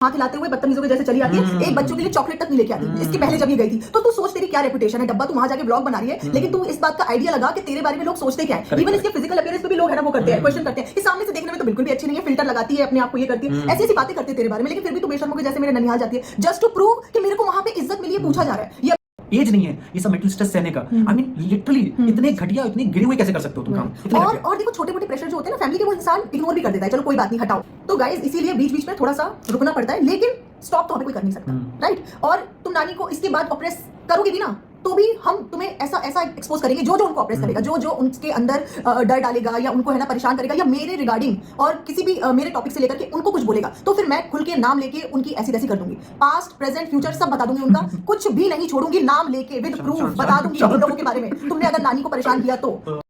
हाथ हिलाते हुए बदतमीजों के जैसे चली आती है, एक बच्चों के लिए चॉकलेट तक नहीं लेके आती। इसके पहले जब ये गई थी तो तू सोच तेरी क्या रेपुटेशन है डब्बा, तू वहां जाके ब्लॉग बना रही है, लेकिन तू इस बात का आइडिया लगा कि तेरे बारे में लोग सोचते क्या है। इवन इसके फिजिकल अपीयरेंस पे भी लोग है ना वो करते हैं, क्वेश्चन करते हैं। इस सामने से देखने में तो बिल्कुल भी अच्छी नहीं है, फिल्टर लगाती है अपने आप को, ये करती है, ऐसी ऐसी बातें करती है तेरे बारे में, लेकिन फिर भी तू बेशर्मों के जैसे मेरे ननिहाल जाती है जस्ट टू प्रूव कि मेरे को वहां पे इज्जत मिली है, पूछा जा रहा है। एज नहीं है ये सब मेंटल स्ट्रेस सहने का। आई मीन लिटरली इतने घटिया इतने गिरे हुए कैसे कर सकते हो तुम काम। और देखो छोटे मोटे प्रेशर जो होते हैं ना फैमिली के, वो इंसान इग्नोर भी कर देता है, चलो कोई बात नहीं हटाओ। तो गाइस इसीलिए बीच बीच में थोड़ा सा रुकना पड़ता है, लेकिन स्टॉप तो हमें कोई कर नहीं सकता, राइट। और तुम नानी को इसके बाद ऑपरेस करोगे भी ना, तो भी हम तुम्हें ऐसा ऐसा एक्सपोज करेंगे जो जो उनको ऑपरेस करेगा, जो जो उनके अंदर डर डालेगा या उनको है ना परेशान करेगा, या मेरे रिगार्डिंग और किसी भी मेरे टॉपिक से लेकर के उनको कुछ बोलेगा, तो फिर मैं खुल के नाम लेके उनकी ऐसी तैसी कर दूंगी, पास्ट प्रेजेंट फ्यूचर सब बता दूंगी उनका, कुछ भी नहीं छोड़ूंगी, नाम लेके विद प्रूफ बता दूंगी उन लोगों के बारे में। तुमने अगर नानी को परेशान किया तो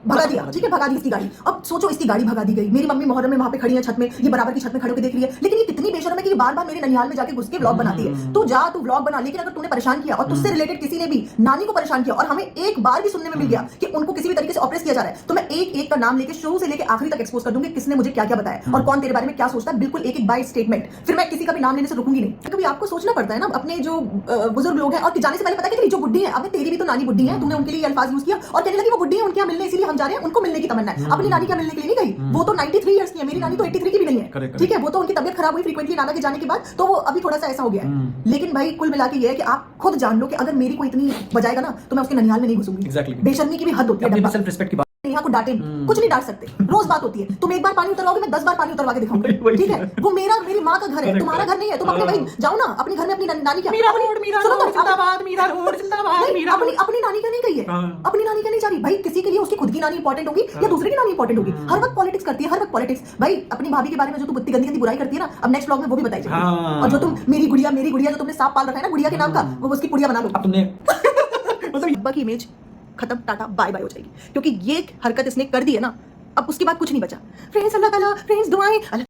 भगा दिया, ठीक है, भगा दी इसकी गाड़ी। अब सोचो इसकी गाड़ी भगा दी गई, मेरी मम्मी मुहर्रम में वहां पे खड़ी है छत में, ये बराबर की छत में खड़े होकर देख रही है, लेकिन ये कितनी बेशर्म है कि ये बार बार मेरे ननिहाल में जाके घुस के व्लॉग बनाती है। तू जा, तू व्लॉग बना, लेकिन अगर तूने परेशान किया और तुझसे रिलेटेड किसी ने भी नानी को परेशान किया और हमें एक बार भी सुनने में मिल गया कि उनको किसी भी तरीके से ऑपरेस किया जा रहा है, तो मैं एक एक का नाम लेके शुरू से लेके आखिरी तक एक्सपोज कर दूंगी किसने मुझे क्या क्या बताया और कौन तेरे बारे में क्या सोचता है, बिल्कुल एक एक बाय स्टेटमेंट। फिर मैं किसी का भी नाम लेने से रुकूंगी नहीं। कभी आपको सोचना पड़ता है ना अपने जो बुजुर्ग लोग हैं, और जाने से पहले पता है कि जो बुड्ढी है, अब तेरी भी तो नानी बुड्ढी है, तूने उनके लिए अल्फाज यूज किया और कहने लगी वो बुड्ढी है, उनके यहाँ मिलने इसीलिए हम जा रहे हैं, उनको मिलने की तमन्ना है। अपनी नानी क्या मिलने के लिए नहीं गई, वो तो 93 इयर्स की है, मेरी नानी तो 83 की भी नहीं है, ठीक है। वो तो उनकी तबियत खराब हुई फ्रीक्वेंटली नाना के जाने के बाद, तो वो अभी थोड़ा सा ऐसा हो गया है। लेकिन भाई कुल मिला के ये है कि आप खुद जान लो कि अगर मेरी कोई इतनी बजाएगा ना तो मैं उसके ननिहाल में नहीं घुसूंगी। बेशर्मी की भी हद होती है, सेल्फ रिस्पेक्ट की बात। यहाँ को डांटे कुछ नहीं डांट सकते, रोज बात होती है। तुम एक बार पानी उतरवाओगे, मैं 10 बार पानी उतरवा के दिखाऊंगी, ठीक है। वो मेरा मेरी माँ का घर है, तुम्हारा घर नहीं है। तुम अपने भाई जाओ ना अपने घर में अपनी नानी क्या अपनी नानी का नहीं कही है, अपनी नानी का नहीं जा रही भाई। किसी के लिए उसकी खुद की नानी इंपॉर्टेंट होगी या दूसरे की नानी इंपॉर्टेंट होगी। हर वक्त पॉलिटिक्स करती है, हर वक्त पॉलिटिक्स। भाई अपनी भाभी के बारे में जो तुम इतनी गंदी गंदी बुराई करती है ना, अब नेक्स्ट व्लॉग में वो भी बताई जाएगी। और जो तुम मेरी गुड़िया जो तुमने सांप पाल रखा है ना गुड़िया के नाम का, वो उसकी पुड़िया बना लो। अब तुमने मतलब की इमेज खत्म, टाटा बाय बाय हो जाएगी, क्योंकि ये हरकत इसने कर दी है ना, अब उसके बाद कुछ नहीं बचा। फ्रेंड्स अल्लाह ताला, फ्रेंड्स दुआएं।